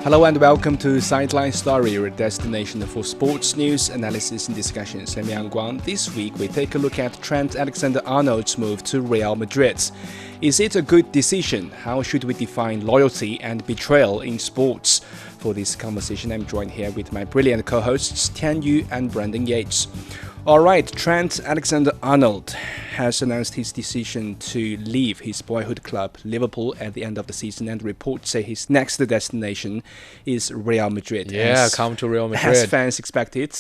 Hello and welcome to Sideline Story, your destination for sports news, analysis and discussions. I'm Yang Guang. This week we take a look at Trent Alexander-Arnold's move to Real Madrid. Is it a good decision? How should we define loyalty and betrayal in sports? For this conversation, I'm joined here with my brilliant co-hosts Tian Yu and Brandon Yates. All right, Trent Alexander-Arnold has announced his decision to leave his boyhood club, Liverpool, at the end of the season, and reports say his next destination is Real Madrid. Come to Real Madrid. As fans expected.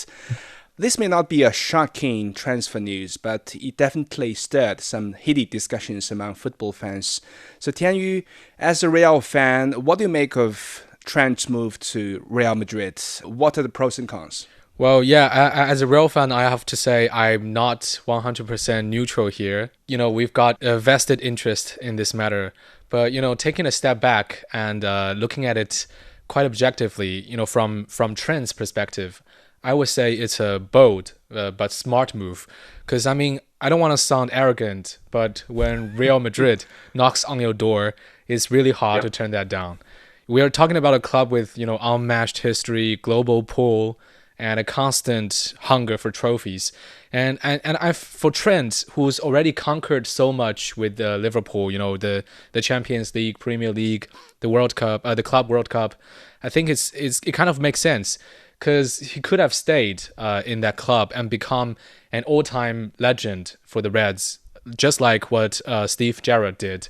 This may not be a shocking transfer news, but it definitely stirred some heated discussions among football fans. So Tian Yu, as a Real fan, what do you make of Trent's move to Real Madrid? What are the pros and cons? Well, as a Real fan, I have to say I'm not 100% neutral here. We've got a vested interest in this matter. But, taking a step back and looking at it quite objectively, from Trent's perspective, I would say it's a bold but smart move. Because, I don't want to sound arrogant, but when Real Madrid knocks on your door, it's really hard to turn that down. We are talking about a club with, unmatched history, global pull, and a constant hunger for trophies. And for Trent, who's already conquered so much with Liverpool, the Champions League, Premier League, the World Cup, the Club World Cup, I think it kind of makes sense because he could have stayed in that club and become an all-time legend for the Reds, just like what Steve Gerrard did.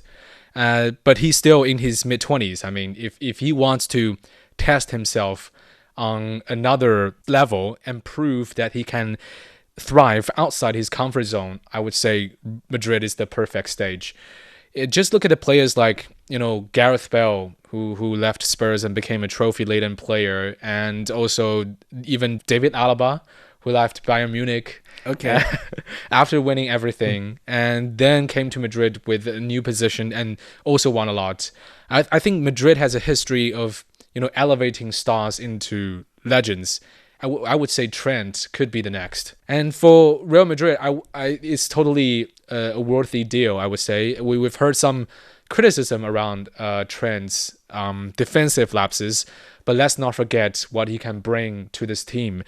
But he's still in his mid-20s. If he wants to test himself on another level and prove that he can thrive outside his comfort zone, I would say Madrid is the perfect stage. Just look at the players like, Gareth Bale, who left Spurs and became a trophy-laden player, and also even David Alaba, who left Bayern Munich after winning everything, and then came to Madrid with a new position and also won a lot. I think Madrid has a history of elevating stars into legends. I would say Trent could be the next. And for Real Madrid, it's totally a worthy deal, I would say. We've heard some criticism around Trent's defensive lapses, but let's not forget what he can bring to this team.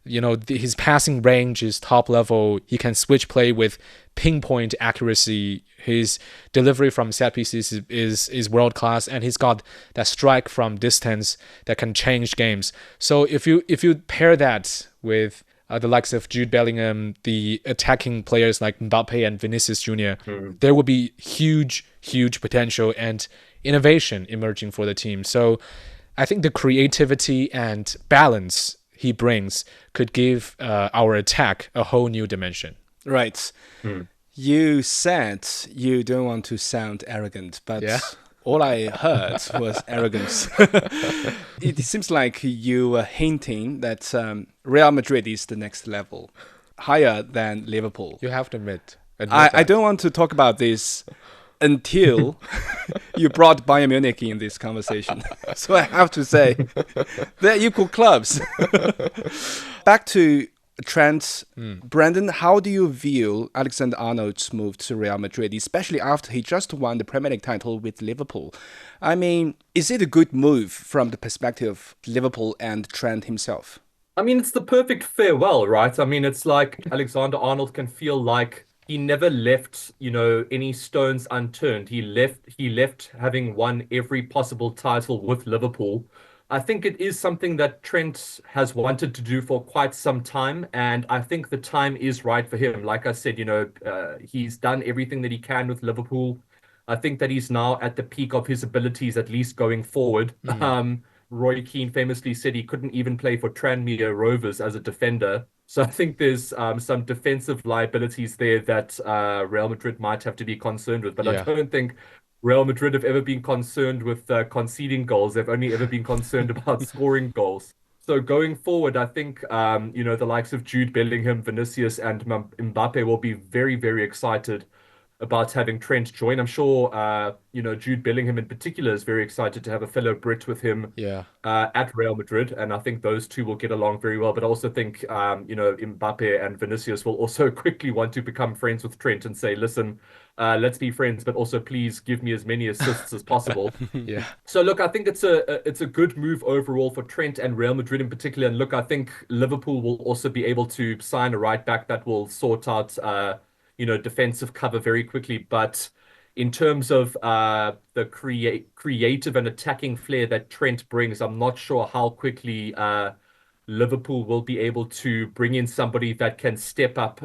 His passing range is top level. He can switch play with pinpoint accuracy. His delivery from set pieces is world class, and he's got that strike from distance that can change games. So if you pair that with the likes of Jude Bellingham, the attacking players like Mbappe and Vinicius Jr., there will be huge potential and innovation emerging for the team. So I think the creativity and balance he brings could give our attack a whole new dimension. Right. You said you don't want to sound arrogant, but all I heard was arrogance. It seems like you were hinting that Real Madrid is the next level, higher than Liverpool. You have to admit I don't want to talk about this until you brought Bayern Munich in this conversation. So I have to say, they're equal clubs. Back to Trent. Brandon, how do you view Alexander-Arnold's move to Real Madrid, especially after he just won the Premier League title with Liverpool? Is it a good move from the perspective of Liverpool and Trent himself? It's the perfect farewell, right? It's like Alexander-Arnold can feel like he never left, any stones unturned. He left having won every possible title with Liverpool. I think it is something that Trent has wanted to do for quite some time, and I think the time is right for him. Like I said, he's done everything that he can with Liverpool. I think that he's now at the peak of his abilities, at least going forward. Roy Keane famously said he couldn't even play for Tranmere Rovers as a defender. So I think there's some defensive liabilities there that Real Madrid might have to be concerned with. But I don't think Real Madrid have ever been concerned with conceding goals. They've only ever been concerned about scoring goals. So going forward, I think, the likes of Jude Bellingham, Vinicius and Mbappe will be very, very excited about having Trent join. I'm sure, Jude Bellingham in particular is very excited to have a fellow Brit with him Yeah. at Real Madrid, and I think those two will get along very well. But I also think, Mbappe and Vinicius will also quickly want to become friends with Trent and say, listen, let's be friends, but also please give me as many assists as possible. Yeah. So look, I think it's a good move overall for Trent and Real Madrid in particular. And look, I think Liverpool will also be able to sign a right back that will sort out defensive cover very quickly. But in terms of the creative and attacking flair that Trent brings, I'm not sure how quickly Liverpool will be able to bring in somebody that can step up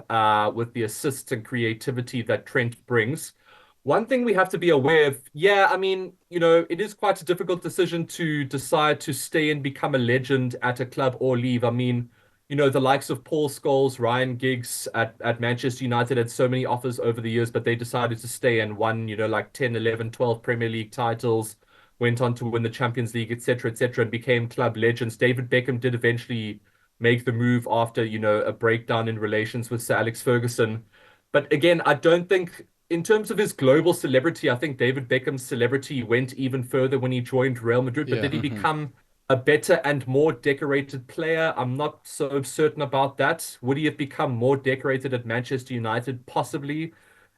with the assists and creativity that Trent brings. One thing we have to be aware of, yeah, I mean, it is quite a difficult decision to decide to stay and become a legend at a club or leave. I mean, the likes of Paul Scholes, Ryan Giggs at Manchester United had so many offers over the years, but they decided to stay and won, like 10, 11, 12 Premier League titles, went on to win the Champions League, etc., and became club legends. David Beckham did eventually make the move after, a breakdown in relations with Sir Alex Ferguson. But again, I don't think in terms of his global celebrity, I think David Beckham's celebrity went even further when he joined Real Madrid. But Yeah. did he become a better and more decorated player? I'm not so certain about that. Would he have become more decorated at Manchester United? Possibly.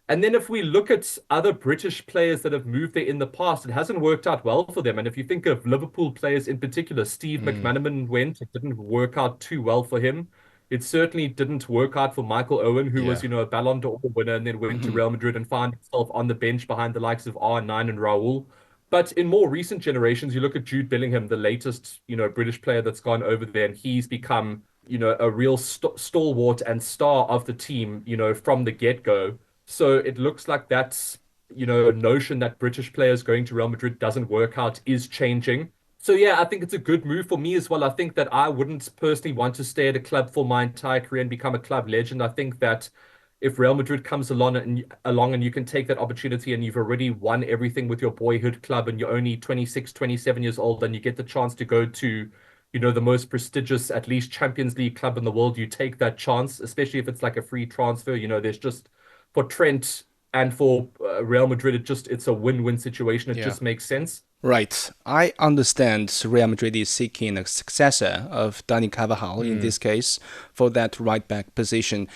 And then if we look at other British players that have moved there in the past, it hasn't worked out well for them. And if you think of Liverpool players in particular, Steve McManaman went, it didn't work out too well for him. It certainly didn't work out for Michael Owen, who was, Yeah. a Ballon d'Or winner and then went to Real Madrid and found himself on the bench behind the likes of R9 and Raul. But in more recent generations, you look at Jude Bellingham, the latest, British player that's gone over there, and he's become, a real stalwart and star of the team, from the get-go. So it looks like that's, notion that British players going to Real Madrid doesn't work out is changing. So yeah, I think it's a good move for me as well. I think that I wouldn't personally want to stay at a club for my entire career and become a club legend. I think that if Real Madrid comes along and you can take that opportunity and you've already won everything with your boyhood club and you're only 26, 27 years old and you get the chance to go to, the most prestigious, at least Champions League club in the world, you take that chance, especially if it's like a free transfer. There's just for Trent and for Real Madrid, it's a win-win situation. It Yeah. just makes sense. Right. I understand Real Madrid is seeking a successor of Dani Carvajal in this case for that right back position.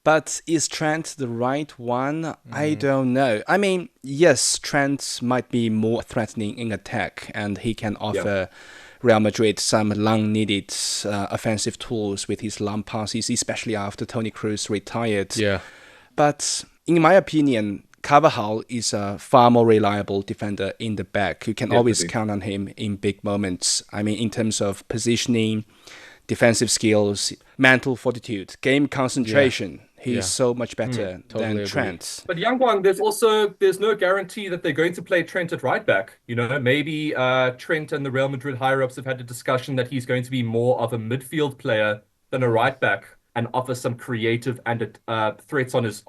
But is Trent the right one? I don't know. I mean, yes, Trent might be more threatening in attack and he can offer Real Madrid some long-needed offensive tools with his long passes, especially after Toni Kroos retired. Yeah. But in my opinion, Carvajal is a far more reliable defender in the back. You can always Definitely. count on him in big moments. I mean, in terms of positioning, defensive skills, mental fortitude, game concentration, he's Yeah. so much better Totally than agree. Trent. But Yang Guang, there's no guarantee that they're going to play Trent at right back. Maybe Trent and the Real Madrid higher ups have had a discussion that he's going to be more of a midfield player than a right back and offer some creative and threats on his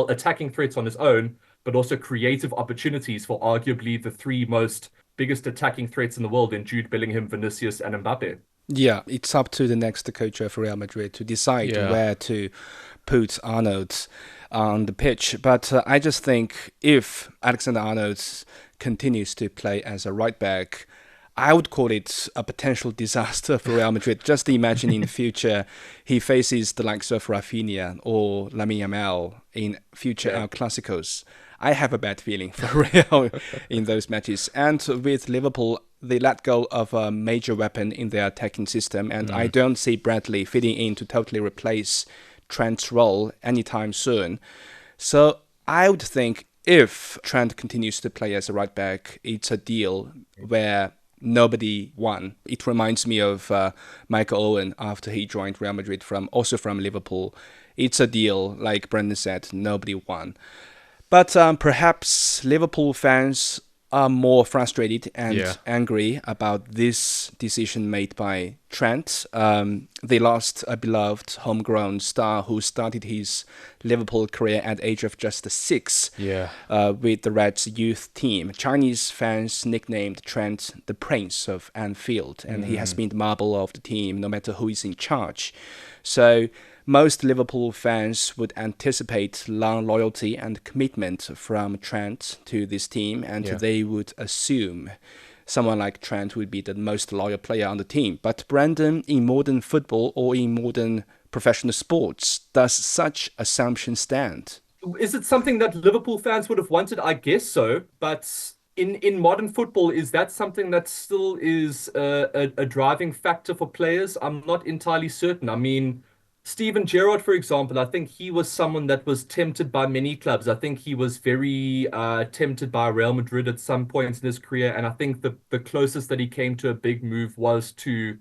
attacking threats on his own, but also creative opportunities for arguably the three most biggest attacking threats in the world in Jude Bellingham, Vinicius, and Mbappe. Yeah, it's up to the next coach of Real Madrid to decide Yeah. where to put Arnold on the pitch. But I just think if Alexander-Arnold continues to play as a right back, I would call it a potential disaster for Real Madrid. Just imagine in the future he faces the likes of Rafinha or Lamine Yamal in future El Clásicos. I have a bad feeling for Real in those matches. And with Liverpool, they let go of a major weapon in their attacking system, and I don't see Bradley fitting in to totally replace Trent's role anytime soon. So I would think if Trent continues to play as a right back, it's a deal where nobody won. It reminds me of Michael Owen after he joined Real Madrid also from Liverpool. It's a deal, like Brendan said, nobody won. But perhaps Liverpool fans are more frustrated and angry about this decision made by Trent. They lost a beloved homegrown star who started his Liverpool career at the age of just 6 with the Reds youth team. Chinese fans nicknamed Trent the Prince of Anfield, and he has been the marble of the team no matter who is in charge. So most Liverpool fans would anticipate long loyalty and commitment from Trent to this team, and they would assume someone like Trent would be the most loyal player on the team. But Brandon, in modern football or in modern professional sports, does such assumption stand? Is it something that Liverpool fans would have wanted? I guess so. But in modern football, is that something that still is a driving factor for players? I'm not entirely certain. I mean, Steven Gerrard, for example, I think he was someone that was tempted by many clubs. I think he was very tempted by Real Madrid at some points in his career. And I think the closest that he came to a big move was to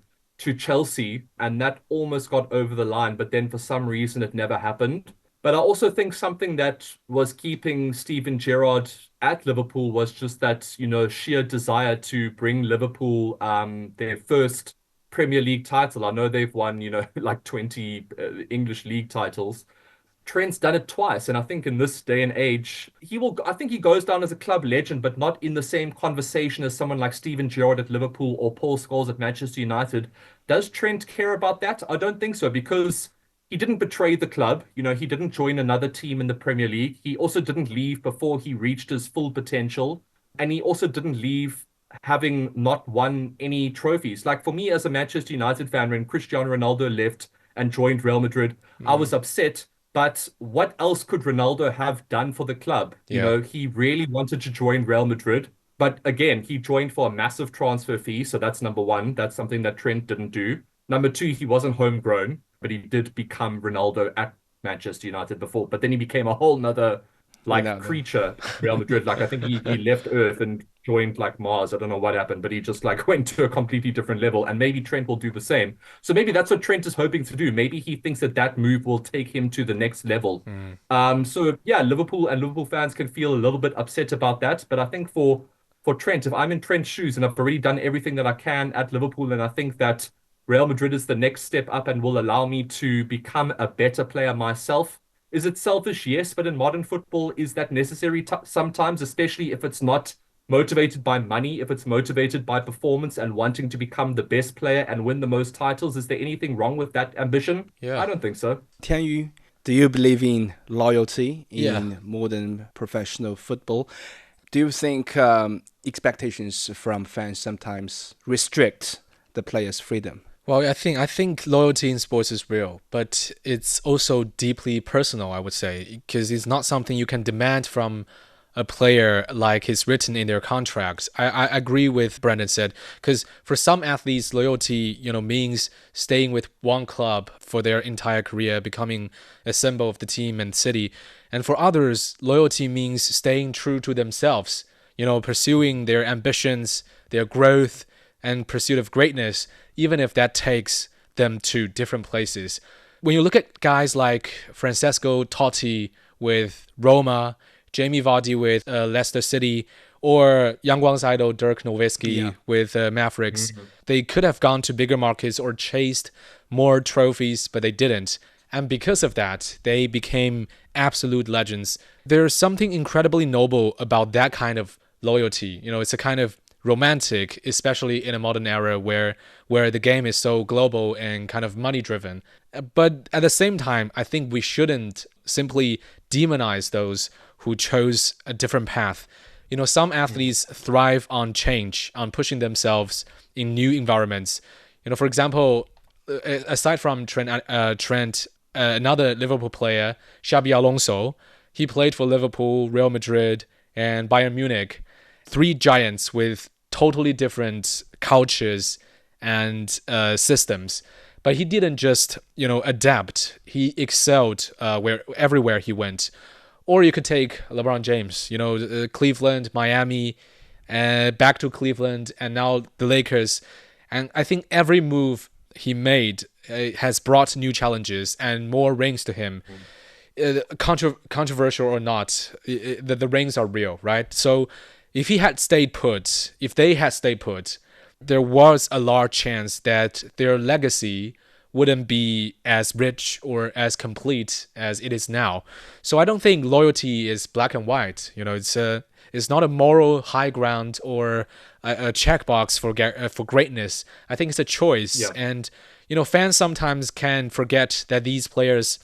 Chelsea. And that almost got over the line. But then for some reason, it never happened. But I also think something that was keeping Steven Gerrard at Liverpool was just that, sheer desire to bring Liverpool their first Premier League title. I know they've won, like 20 English league titles. Trent's done it twice, and I think in this day and age, I think he goes down as a club legend, but not in the same conversation as someone like Steven Gerrard at Liverpool or Paul Scholes at Manchester United. Does Trent care about that? I don't think so, because he didn't betray the club. He didn't join another team in the Premier League. He also didn't leave before he reached his full potential. And he also didn't leave having not won any trophies. Like for me as a Manchester United fan, when Cristiano Ronaldo left and joined Real Madrid, I was upset. But what else could Ronaldo have done for the club? He really wanted to join Real Madrid. But again, he joined for a massive transfer fee. So that's number one. That's something that Trent didn't do. Number two, he wasn't homegrown, but he did become Ronaldo at Manchester United before. But then he became a whole nother creature, Real Madrid. Like I think he left Earth and joined like Mars. I don't know what happened, but he just like went to a completely different level. And maybe Trent will do the same. So maybe that's what Trent is hoping to do. Maybe he thinks that move will take him to the next level. So yeah, Liverpool and Liverpool fans can feel a little bit upset about that. But I think for Trent, if I'm in Trent's shoes and I've already done everything that I can at Liverpool, and I think that Real Madrid is the next step up and will allow me to become a better player myself. Is it selfish? Yes, but in modern football, is that necessary sometimes, especially if it's not motivated by money, if it's motivated by performance and wanting to become the best player and win the most titles? Is there anything wrong with that ambition? Yeah. I don't think so. Tianyu, do you believe in loyalty in modern professional football? Do you think expectations from fans sometimes restrict the players' freedom? Well, I think loyalty in sports is real, but it's also deeply personal, I would say, because it's not something you can demand from a player like it's written in their contracts. I agree with Brandon said, because for some athletes, loyalty, means staying with one club for their entire career, becoming a symbol of the team and city. And for others, loyalty means staying true to themselves, pursuing their ambitions, their growth, and pursuit of greatness, even if that takes them to different places. When you look at guys like Francesco Totti with Roma, Jamie Vardy with Leicester City, or Yangguang's idol Dirk Nowitzki with Mavericks, they could have gone to bigger markets or chased more trophies, but they didn't. And because of that, they became absolute legends. There's something incredibly noble about that kind of loyalty. It's a kind of romantic, especially in a modern era where the game is so global and kind of money driven. But at the same time, I think we shouldn't simply demonize those who chose a different path. Some athletes thrive on change, on pushing themselves in new environments. For example, aside from Trent, another Liverpool player, Xabi Alonso, he played for Liverpool, Real Madrid, and Bayern Munich. Three giants with totally different cultures and systems. But he didn't just, adapt. He excelled everywhere he went. Or you could take LeBron James, Cleveland, Miami, back to Cleveland, and now the Lakers. And I think every move he made has brought new challenges and more rings to him. Controversial or not, the rings are real, right? So if they had stayed put, there was a large chance that their legacy wouldn't be as rich or as complete as it is now. So I don't think loyalty is black and white. It's not a moral high ground or a checkbox for greatness. I think it's a choice. And fans sometimes can forget that these players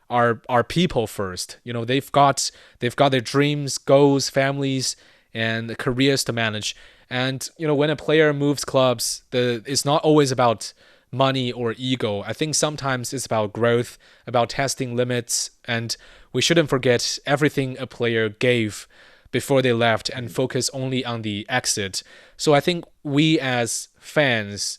are people first. They've got their dreams, goals, families, and careers to manage. And when a player moves clubs, it's not always about money or ego. I think sometimes it's about growth, about testing limits, and we shouldn't forget everything a player gave before they left and focus only on the exit. So I think we as fans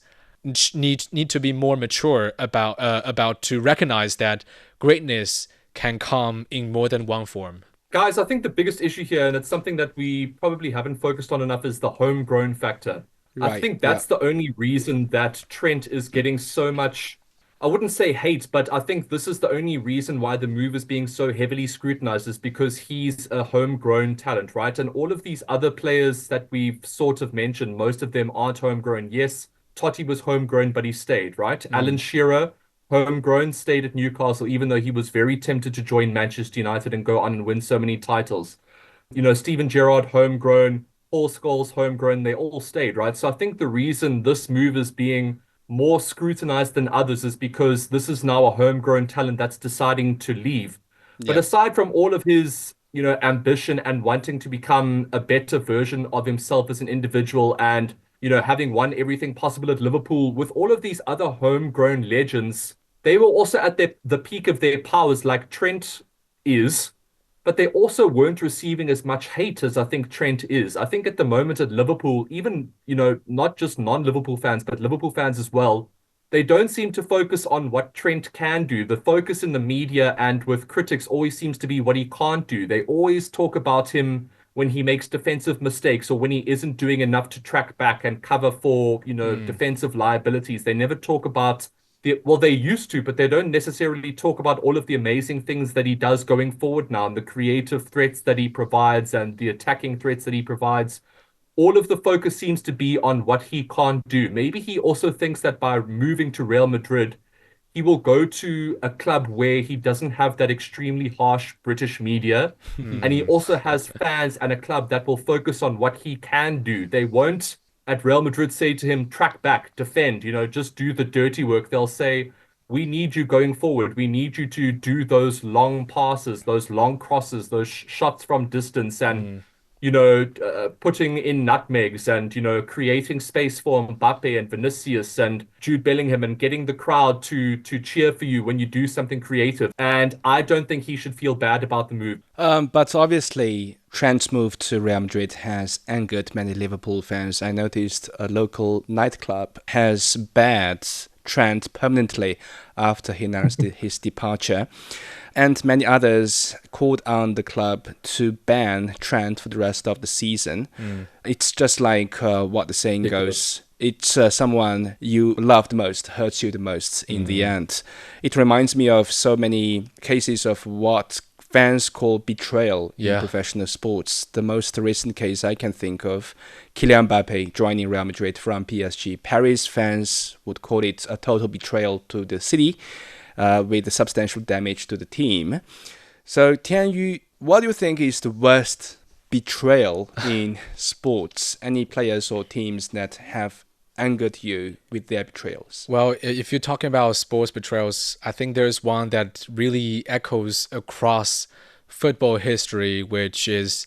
need to be more mature about to recognize that greatness can come in more than one form. Guys, I think the biggest issue here, and it's something that we probably haven't focused on enough, is the homegrown factor. I Right. think Yeah. that's the only reason that Trent is getting so much, I wouldn't say hate, but I think this is the only reason why the move is being so heavily scrutinized is because he's a homegrown talent, right? And all of these other players that we've sort of mentioned, most of them aren't homegrown. Yes, Totti was homegrown, but he stayed, right? Alan Shearer, homegrown, stayed at Newcastle, even though he was very tempted to join Manchester United and go on and win so many titles. Steven Gerrard, homegrown, Paul Scholes, homegrown, they all stayed, right? So I think the reason this move is being more scrutinized than others is because this is now a homegrown talent that's deciding to leave. But Yeah. aside from all of his, ambition and wanting to become a better version of himself as an individual and, having won everything possible at Liverpool, with all of these other homegrown legends, they were also at the peak of their powers, like Trent is, but they also weren't receiving as much hate as I think Trent is. I think at the moment at Liverpool, even, not just non-Liverpool fans, but Liverpool fans as well, they don't seem to focus on what Trent can do. The focus in the media and with critics always seems to be what he can't do. They always talk about him when he makes defensive mistakes or when he isn't doing enough to track back and cover for, defensive liabilities. They never talk about well, they used to, but they don't necessarily talk about all of the amazing things that he does going forward now and the creative threats that he provides and the attacking threats that he provides. All of the focus seems to be on what he can't do. Maybe he also thinks that by moving to Real Madrid, he will go to a club where he doesn't have that extremely harsh British media. And he also has fans and a club that will focus on what he can do. They won't at Real Madrid say to him, track back, defend, just do the dirty work. They'll say, we need you going forward. We need you to do those long passes, those long crosses, those shots from distance and, putting in nutmegs and, creating space for Mbappe and Vinicius and Jude Bellingham and getting the crowd to cheer for you when you do something creative. And I don't think he should feel bad about the move. But obviously, Trent's move to Real Madrid has angered many Liverpool fans. I noticed a local nightclub has banned Trent permanently after he announced his departure. And many others called on the club to ban Trent for the rest of the season. It's just like what the saying goes. It's someone you love the most, hurts you the most in the end. It reminds me of so many cases of what fans call betrayal in professional sports. The most recent case I can think of, Kylian Mbappe joining Real Madrid from PSG. Paris fans would call it a total betrayal to the city, with substantial damage to the team. So, Tianyu, what do you think is the worst betrayal in sports? Any players or teams that have angered you with their betrayals? Well, if you're talking about sports betrayals, I think there's one that really echoes across football history, which is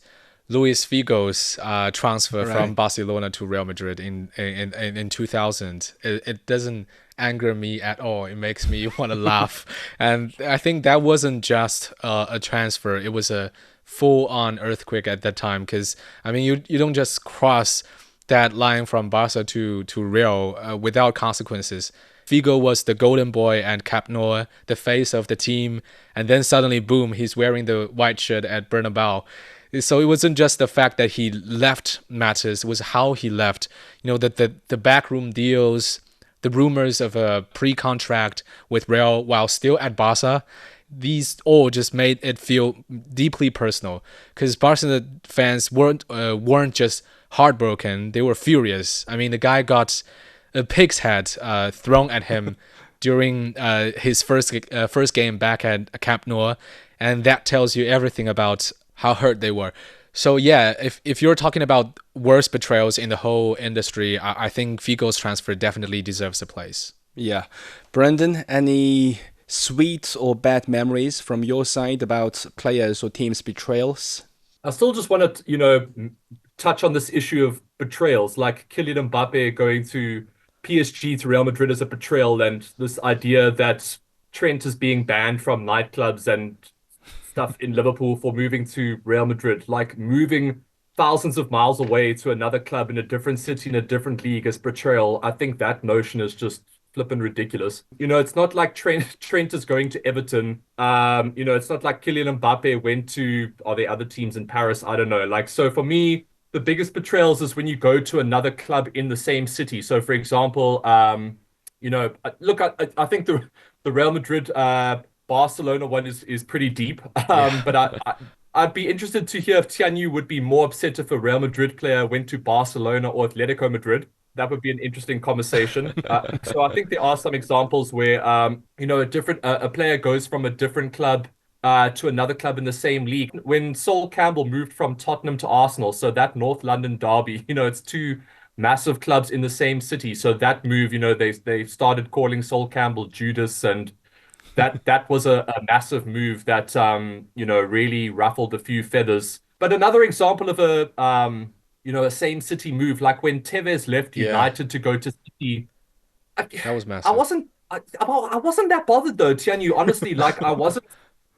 Luis Figo's transfer from Barcelona to Real Madrid in 2000. It doesn't anger me at all. It makes me want to laugh. And I think that wasn't just a transfer. It was a full-on earthquake at that time because, I mean, you don't just cross that line from Barca to Real without consequences. Figo was the golden boy and Camp Nou, the face of the team. And then suddenly, boom, he's wearing the white shirt at Bernabeu. So it wasn't just the fact that he left matters, it was how he left. The backroom deals, the rumors of a pre-contract with Real while still at Barca, these all just made it feel deeply personal. Because Barcelona fans weren't just heartbroken, they were furious. I mean, the guy got a pig's head thrown at him during his first game back at Camp Nou, and that tells you everything about how hurt they were. So yeah, if you're talking about worst betrayals in the whole industry, I think Figo's transfer definitely deserves a place. Yeah. Brendan, any sweet or bad memories from your side about players or teams' betrayals? I still just want to, touch on this issue of betrayals, like Kylian Mbappe going to PSG to Real Madrid as a betrayal, and this idea that Trent is being banned from nightclubs and stuff in Liverpool for moving to Real Madrid, like moving thousands of miles away to another club in a different city in a different league as betrayal. I think that notion is just flippin' ridiculous. It's not like Trent is going to Everton. It's not like Kylian Mbappe went to, are there other teams in Paris? I don't know. Like, so for me, the biggest betrayals is when you go to another club in the same city. So for example, look, I think the Real Madrid Barcelona one is pretty deep. Yeah. But I'd be interested to hear if Tianyu would be more upset if a Real Madrid player went to Barcelona or Atletico Madrid. That would be an interesting conversation. So I think there are some examples where a player goes from a different club to another club in the same league. When Sol Campbell moved from Tottenham to Arsenal, so that North London derby, it's two massive clubs in the same city. So that move, they started calling Sol Campbell Judas, and that was a massive move that really ruffled a few feathers. But another example of a same city move, like when Tevez left Yeah, United to go to City, I, that was I massive. wasn't I wasn't that bothered though, Tianyu, honestly. Like I wasn't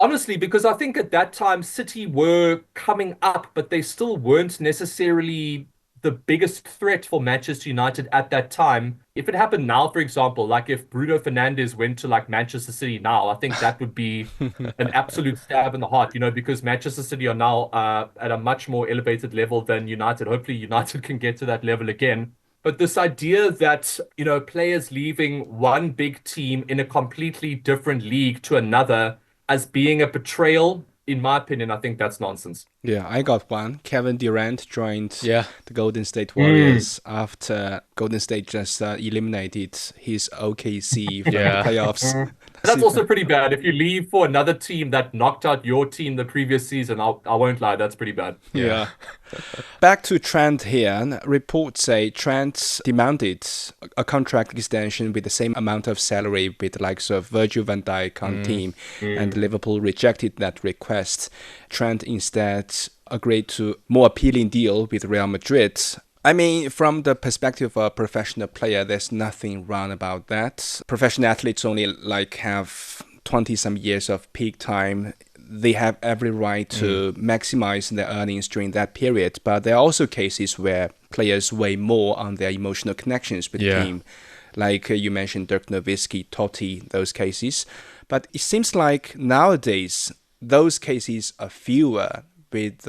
honestly because I think at that time City were coming up, but they still weren't necessarily the biggest threat for Manchester United at that time. If it happened now, for example, like if Bruno Fernandes went to like Manchester City now, I think that would be an absolute stab in the heart, because Manchester City are now at a much more elevated level than United. Hopefully, United can get to that level again. But this idea that, players leaving one big team in a completely different league to another as being a betrayal, in my opinion, I think that's nonsense. Yeah, I got one. Kevin Durant joined Yeah, the Golden State Mm. Warriors after Golden State just eliminated his OKC from the yeah. playoffs. That's That's even also pretty bad. If you leave for another team that knocked out your team the previous season, I won't lie, that's pretty bad. Yeah. yeah. Back to Trent here. Reports say Trent demanded a contract extension with the same amount of salary with the likes of Virgil van Dijk on Mm, team, and Mm. Liverpool rejected that request. Trent instead agreed to more appealing deal with Real Madrid. I mean, from the perspective of a professional player, there's nothing wrong about that. Professional athletes only like have 20 some years of peak time. They have every right mm. to maximize their earnings during that period, but there are also cases where players weigh more on their emotional connections with the Yeah. team, like you mentioned Dirk Nowitzki, Totti, those cases. But it seems like nowadays those cases are fewer with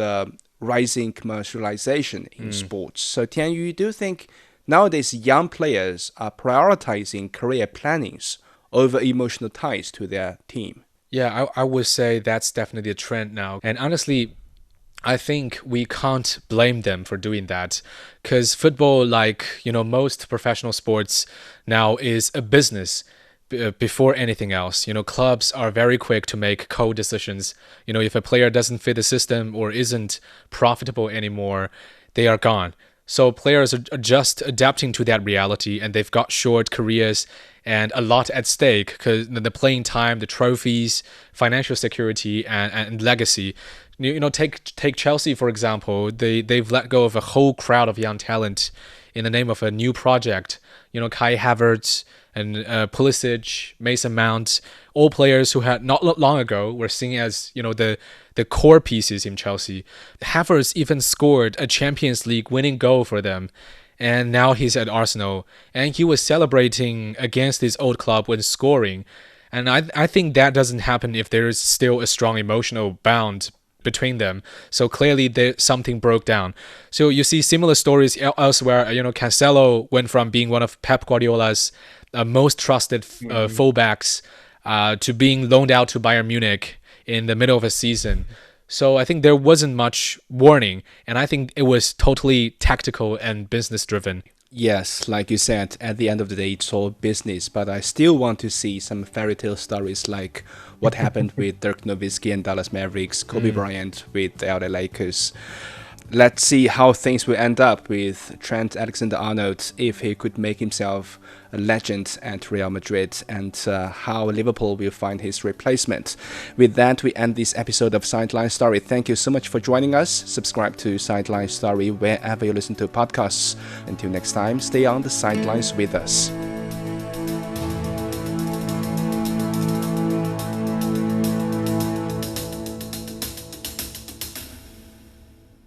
rising commercialization in Mm. sports. So Tian Yu, do you think nowadays young players are prioritizing career plannings over emotional ties to their team? Yeah, I would say that's definitely a trend now. And honestly, I think we can't blame them for doing that because football, like, most professional sports now is a business before anything else. Clubs are very quick to make cold decisions. If a player doesn't fit the system or isn't profitable anymore, they are gone. So players are just adapting to that reality, and they've got short careers and a lot at stake because the playing time, the trophies, financial security, and legacy. Take Chelsea for example. They've let go of a whole crowd of young talent in the name of a new project. Kai Havertz and Pulisic, Mason Mount, all players who had not long ago were seen as the core pieces in Chelsea. Havertz even scored a Champions League winning goal for them, and now he's at Arsenal, and he was celebrating against his old club when scoring. And I think that doesn't happen if there is still a strong emotional bond between them. So clearly there something broke down. So you see similar stories elsewhere. Cancelo went from being one of Pep Guardiola's most trusted Mhm. fullbacks to being loaned out to Bayern Munich in the middle of a season. So I think there wasn't much warning, and I think it was totally tactical and business driven. Yes, like you said, at the end of the day, it's all business, but I still want to see some fairy tale stories like what happened with Dirk Nowitzki and Dallas Mavericks, Kobe Mm. Bryant with the LA Lakers. let's see how things will end up with Trent Alexander-Arnold, if he could make himself a legend at Real Madrid, and how Liverpool will find his replacement. With that, we end this episode of Sideline Story. Thank you so much for joining us. Subscribe to Sideline Story wherever you listen to podcasts. Until next time, stay on the sidelines with us.